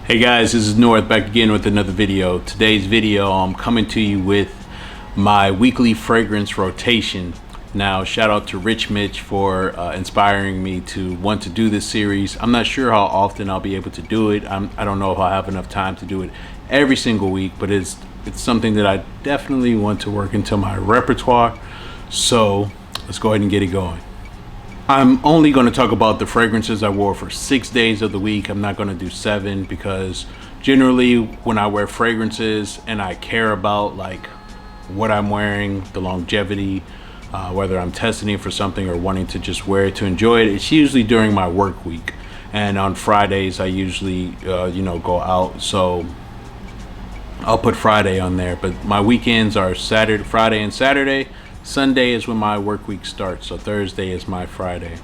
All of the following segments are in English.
Hey guys, this is North back again with another video. Today's video, I'm coming to you with my weekly fragrance rotation. Now, shout out to Rich Mitch for inspiring me to want to do this series. I'm not sure how often I'll be able to do it. I don't know if I'll have enough time to do it every single week, but it's something that I definitely want to work into my repertoire. So let's go ahead and get it going. I'm only going to talk about the fragrances I wore for 6 days of the week. I'm not going to do 7 because generally when I wear fragrances and I care about like what I'm wearing, the longevity, whether I'm testing it for something or wanting to just wear it to enjoy it, it's usually during my work week. And on Fridays I usually go out, so I'll put Friday on there. But my weekends are Friday and Saturday. Sunday is when my work week starts, so Thursday is my Friday.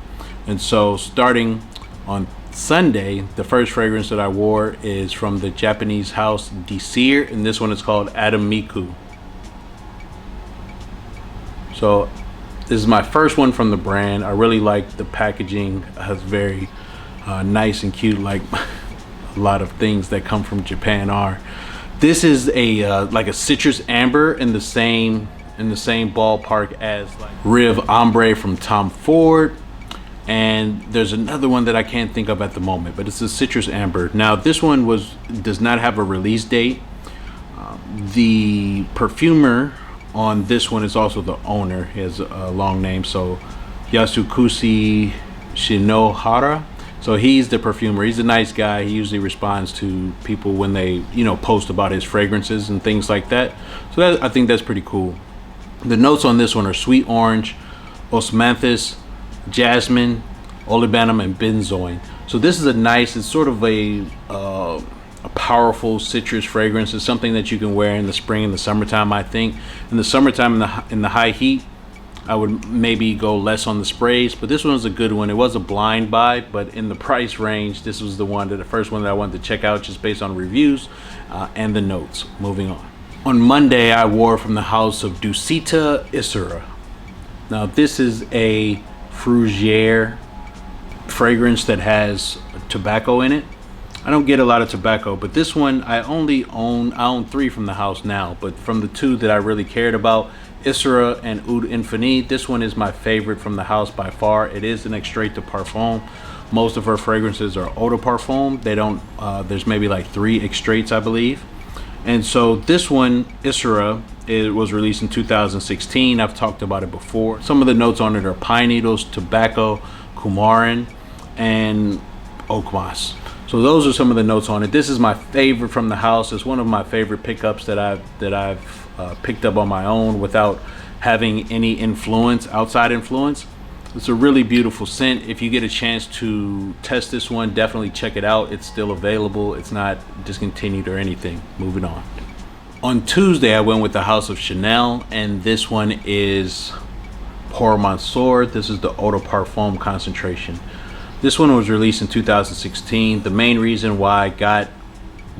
And so starting on Sunday, the first fragrance that I wore is from the Japanese house Di Ser, and this one is called Adameku. So this is my first one from the brand. I really like the packaging. It's very nice and cute, like a lot of things that come from Japan are. This is a like a citrus amber in the same ballpark as like Riv Ombre from Tom Ford, and there's another one that I can't think of at the moment, but it's a citrus amber. Now this one does not have a release date. The perfumer on this one is also the owner. He has a long name, so Yasukushi Shinohara. So he's the perfumer. He's a nice guy. He usually responds to people when they post about his fragrances and things like that. So I think that's pretty cool. The notes on this one are sweet orange, osmanthus, jasmine, olibanum, and benzoin. So this is it's sort of a powerful citrus fragrance. It's something that you can wear in the spring and the summertime. I think in the summertime, in the high heat, I would maybe go less on the sprays, but this one was a good one. It was a blind buy, but in the price range, this was the first one that I wanted to check out just based on reviews and the notes. Moving on. On Monday, I wore from the house of Dusita Issara. Now, this is a fruitier fragrance that has tobacco in it. I don't get a lot of tobacco, but this one I own 3 from the house now, but from the 2 that I really cared about, Issara and Oud Infinite, this one is my favorite from the house by far. It is an extrait de parfum. Most of her fragrances are eau de parfum. They don't, there's maybe like 3 extraits, I believe. And so this one, Issara, it was released in 2016. I've talked about it before. Some of the notes on it are pine needles, tobacco, coumarin, and oak moss. So those are some of the notes on it. This is my favorite from the house. It's one of my favorite pickups that I've picked up on my own without having any outside influence. It's a really beautiful scent. If you get a chance to test this one, definitely check it out. It's still available. It's not discontinued or anything. Moving on. On Tuesday, I went with the House of Chanel, and this one is Pour Monsieur. This is the Eau de Parfum concentration. This one was released in 2016. The main reason why I got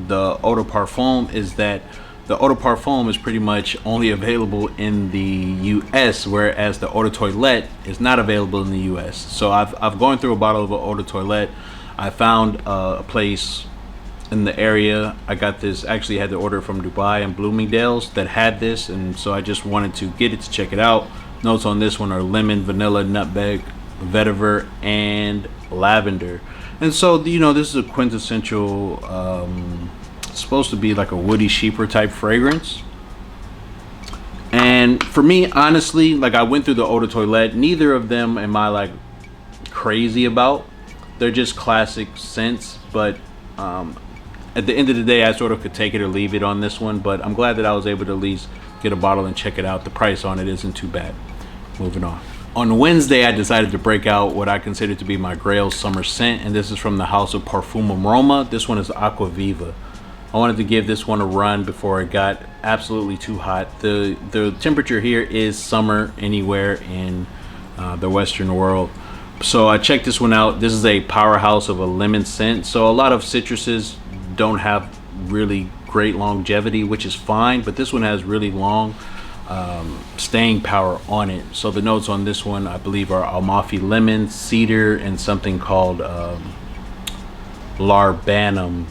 the Eau de Parfum is that the Eau de Parfum is pretty much only available in the US, whereas the Eau de Toilette is not available in the US. So I've gone through a bottle of Eau de Toilette. I found a place in the area. I got this, actually had to order from Dubai and Bloomingdale's that had this, and so I just wanted to get it to check it out. Notes on this one are lemon, vanilla, nutmeg, vetiver, and lavender. And so this is a quintessential supposed to be like a woody sheeper type fragrance. And for me, honestly, like I went through the Eau de Toilette. Neither of them am I like crazy about. They're just classic scents, but at the end of the day, I sort of could take it or leave it on this one. But I'm glad that I was able to at least get a bottle and check it out. The price on it isn't too bad. Moving on. On Wednesday, I decided to break out what I consider to be my Grail summer scent, and this is from the house of Parfumum Roma. This one is Acqua Viva. I wanted to give this one a run before it got absolutely too hot. The temperature here is summer anywhere in the Western world. So I checked this one out. This is a powerhouse of a lemon scent. So a lot of citruses don't have really great longevity, which is fine, but this one has really long staying power on it. So the notes on this one, I believe, are Amalfi lemon, cedar, and something called Larbanum,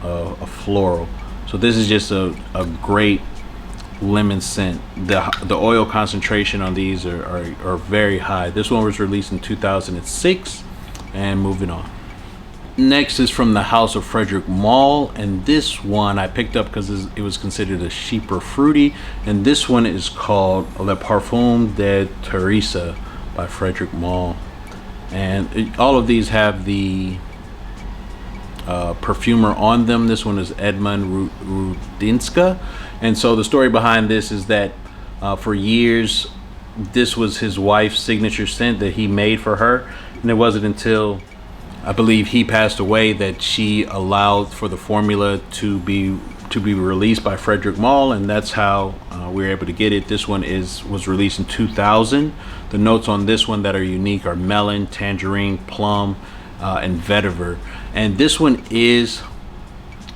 a floral. So this is just a great lemon scent. The oil concentration on these are very high. This one was released in 2006. And moving on. Next is from the house of Frederic Malle, and this one I picked up because it was considered a cheaper fruity, and this one is called Le Parfum de Therese by Frederic Malle. And all of these have the perfumer on them. This one is Edmund Rudinska, and so the story behind this is that for years this was his wife's signature scent that he made for her, and it wasn't until I believe he passed away that she allowed for the formula to be released by Frederic Malle, and that's how we were able to get it. This one was released in 2000. The notes on this one that are unique are melon, tangerine, plum, and vetiver. And this one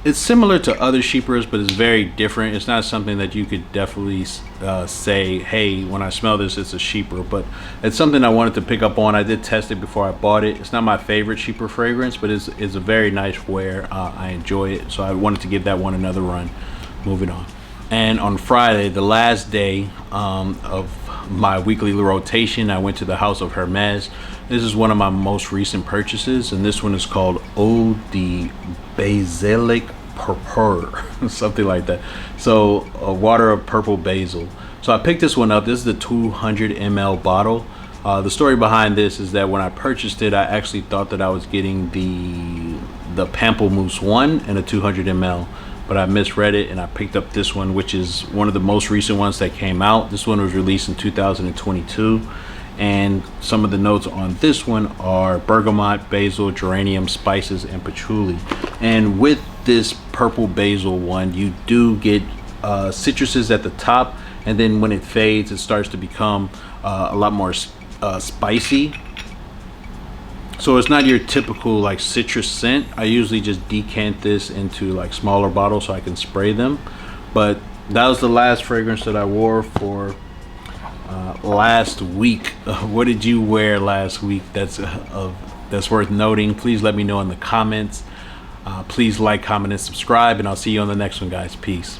it's similar to other sheepers, but it's very different. It's not something that you could definitely say, hey, when I smell this, it's a sheeper, but it's something I wanted to pick up on. I did test it before I bought it. It's not my favorite sheeper fragrance, but it's a very nice wear. I enjoy it, so I wanted to give that one another run. Moving on. And on Friday, the last day of my weekly rotation, I went to the house of Hermès. This is one of my most recent purchases, and this one is called Eau de Basilic Pourpre, something like that. So a water of purple basil. So I picked this one up. This is the 200 ml bottle. The story behind this is that when I purchased it, I actually thought that I was getting the Pamplemousse one and a 200 ml, but I misread it and I picked up this one, which is one of the most recent ones that came out. This one was released in 2022. And some of the notes on this one are bergamot, basil, geranium, spices, and patchouli. And with this purple basil one, you do get citruses at the top, and then when it fades, it starts to become a lot more spicy. So it's not your typical like citrus scent. I usually just decant this into like smaller bottles so I can spray them. But that was the last fragrance that I wore for last week. What did you wear last week that's worth noting? Please let me know in the comments. Please like, comment, and subscribe, and I'll see you on the next one, guys. Peace.